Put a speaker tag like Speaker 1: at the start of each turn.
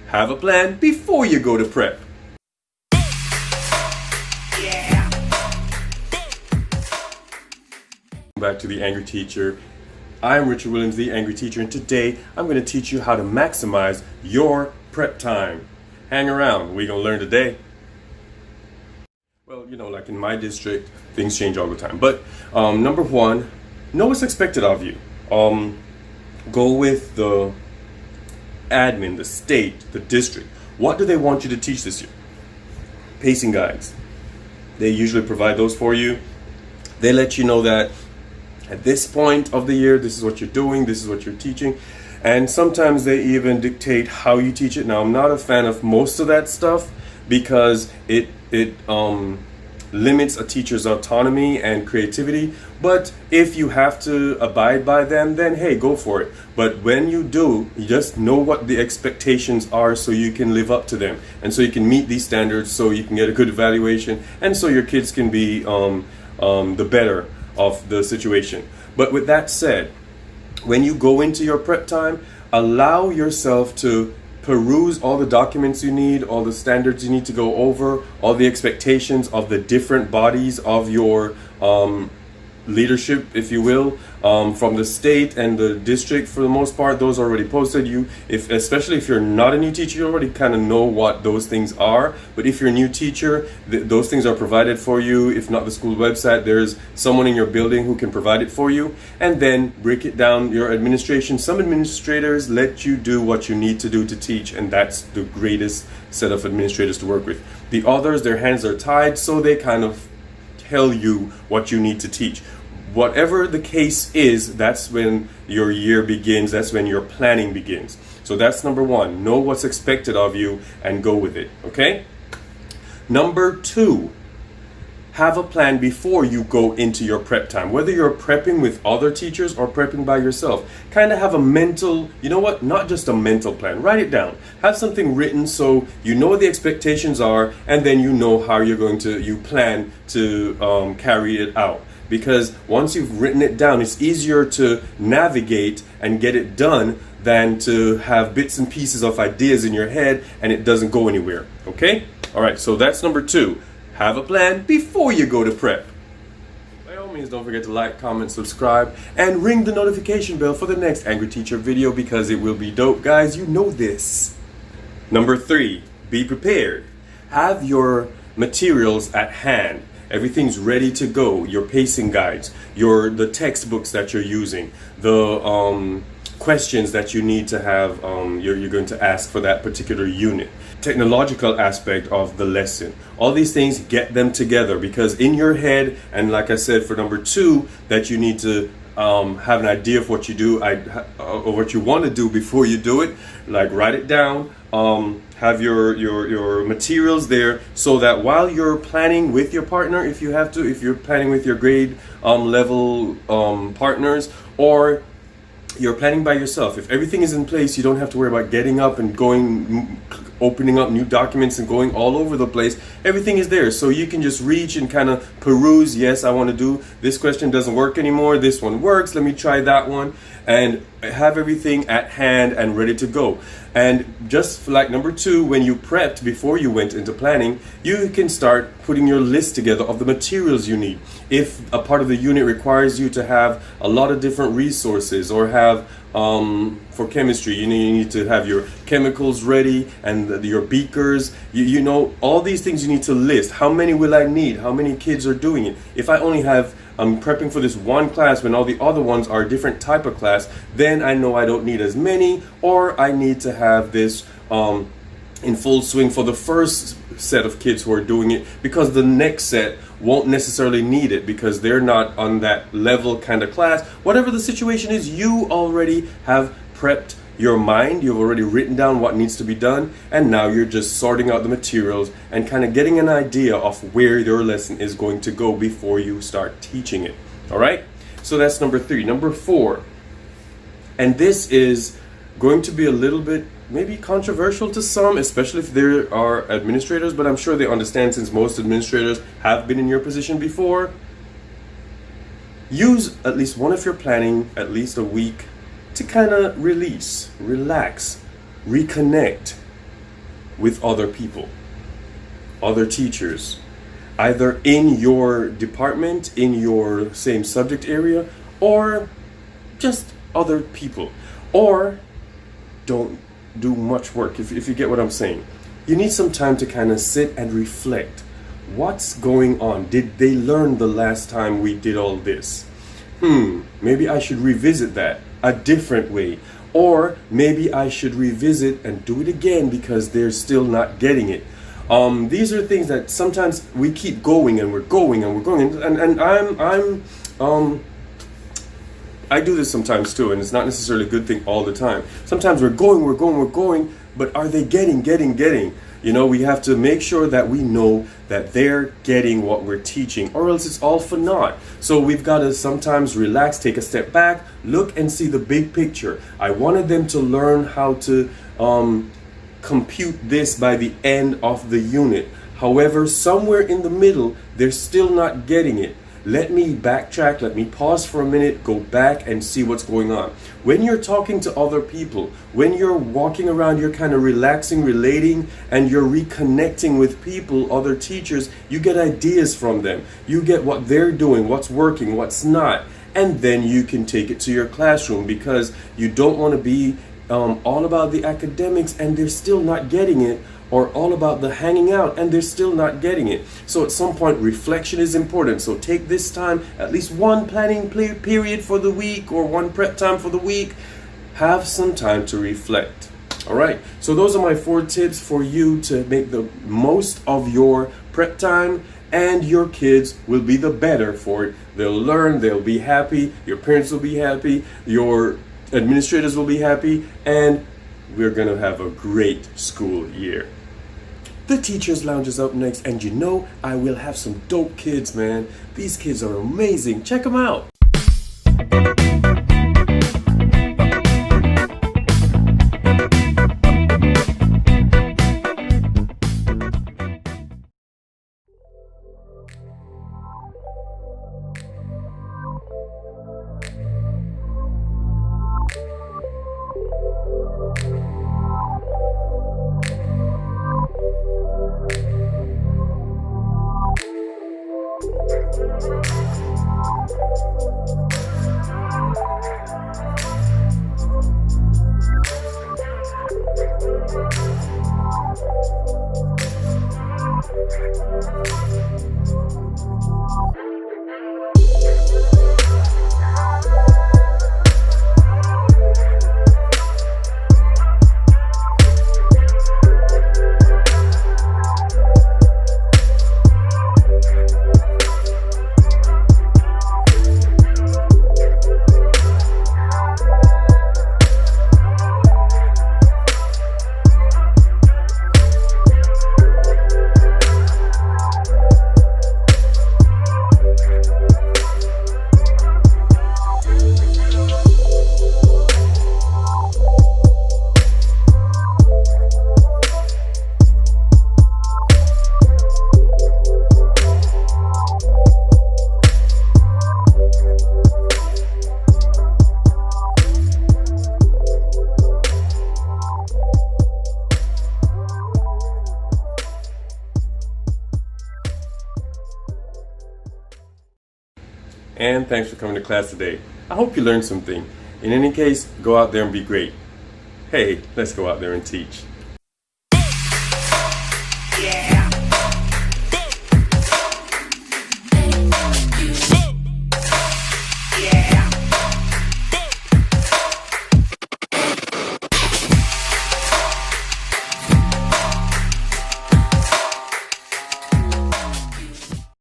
Speaker 1: Have a plan before you go to prep. Back to The Angry Teacher. I'm Richard Williams, The Angry Teacher, and today I'm going to teach you how to maximize your prep time. Hang around, we're going to learn today. Well, like in my district, things change all the time. But number one, know what's expected of you. Go with the admin, the state, the district. What do they want you to teach this year? Pacing guides. They usually provide those for you. They let you know that at this point of the year, this is what you're doing, this is what you're teaching. And sometimes they even dictate how you teach it. Now, I'm not a fan of most of that stuff because it limits a teacher's autonomy and creativity. But if you have to abide by them, then hey, go for it. But when you do, you just know what the expectations are so you can live up to them. And so you can meet these standards so you can get a good evaluation and so your kids can be the better of the situation. But with that said, when you go into your prep time, allow yourself to peruse all the documents you need, all the standards you need to go over, all the expectations of the different bodies of your leadership, if you will, from the state and the district. For the most part, those are already posted. Especially if you're not a new teacher, you already kind of know what those things are. But if you're a new teacher, those things are provided for you. If not the school website, there's someone in your building who can provide it for you. And then break it down. Your administration, some administrators let you do what you need to do to teach, and that's the greatest set of administrators to work with. The others, their hands are tied, so they kind of tell you what you need to teach. Whatever the case is, that's when your year begins, that's when your planning begins. So that's number one, know what's expected of you and go with it, okay? Number two, have a plan before you go into your prep time. Whether you're prepping with other teachers or prepping by yourself, kind of have a mental, not just a mental plan, write it down. Have something written so you know what the expectations are, and then you know how you plan to carry it out. Because once you've written it down, it's easier to navigate and get it done than to have bits and pieces of ideas in your head and it doesn't go anywhere, okay? All right, so that's number two. Have a plan before you go to prep. By all means, don't forget to like, comment, subscribe, and ring the notification bell for the next Angry Teacher video because it will be dope, guys. You know this. Number three, be prepared. Have your materials at hand. Everything's ready to go. Your pacing guides, the textbooks that you're using, the questions that you need to have, you're going to ask for that particular unit. Technological aspect of the lesson. All these things, get them together because in your head, and like I said for number two, that you need to have an idea of what you do or what you want to do before you do it. Like write it down. Have your materials there so that while you're planning with your partner, if you have to, if you're planning with your grade level partners, or you're planning by yourself, if everything is in place, you don't have to worry about getting up and opening up new documents and going all over the place. Everything is there, so you can just reach and kind of peruse. Yes, I want to do this question, doesn't work anymore, this one works, let me try that one, and have everything at hand and ready to go. And just like number two, when you prepped before you went into planning, you can start putting your list together of the materials you need. If a part of the unit requires you to have a lot of different resources, or have for chemistry, you need to have your chemicals ready and your beakers, you know, all these things you need to list. How many will I need? How many kids are doing it? If I only have I'm prepping for this one class when all the other ones are a different type of class, then I know I don't need as many, or I need to have this in full swing for the first set of kids who are doing it, because the next set won't necessarily need it because they're not on that level kind of class. Whatever the situation is, you already have prepped your mind, you've already written down what needs to be done, and now you're just sorting out the materials and kind of getting an idea of where your lesson is going to go before you start teaching it. All right, so that's number 3. Number 4, and this is going to be a little bit maybe controversial to some, especially if there are administrators, but I'm sure they understand since most administrators have been in your position before. Use at least one of your planning at least a week to kind of release, relax, reconnect, with other people, other teachers, either in your department, in your same subject area, or just other people. Or don't do much work, if you get what I'm saying. You need some time to kind of sit and reflect. What's going on? Did they learn the last time we did all this? Maybe I should revisit that a different way. Or maybe I should revisit and do it again because they're still not getting it. These are things that sometimes we keep going and we're going and we're going, and I do this sometimes too, and it's not necessarily a good thing all the time. Sometimes we're going, but are they getting? You know, we have to make sure that we know that they're getting what we're teaching, or else it's all for naught. So we've got to sometimes relax, take a step back, look and see the big picture. I wanted them to learn how to compute this by the end of the unit. However, somewhere in the middle, they're still not getting it. Let me backtrack, let me pause for a minute, go back and see what's going on. When you're talking to other people, when you're walking around, you're kind of relaxing, relating, and you're reconnecting with people, other teachers, you get ideas from them. You get what they're doing, what's working, what's not. And then you can take it to your classroom, because you don't want to be all about the academics and they're still not getting it, or all about the hanging out and they're still not getting it. So at some point, reflection is important. So take this time, at least one planning period for the week or one prep time for the week. Have some time to reflect. All right, so those are my 4 tips for you to make the most of your prep time, and your kids will be the better for it. They'll learn, they'll be happy, your parents will be happy, your administrators will be happy, and we're gonna have a great school year. The Teachers Lounge is up next, and you know I will have some dope kids, man. These kids are amazing. Check them out. And thanks for coming to class today. I hope you learned something. In any case, go out there and be great. Hey, let's go out there and teach.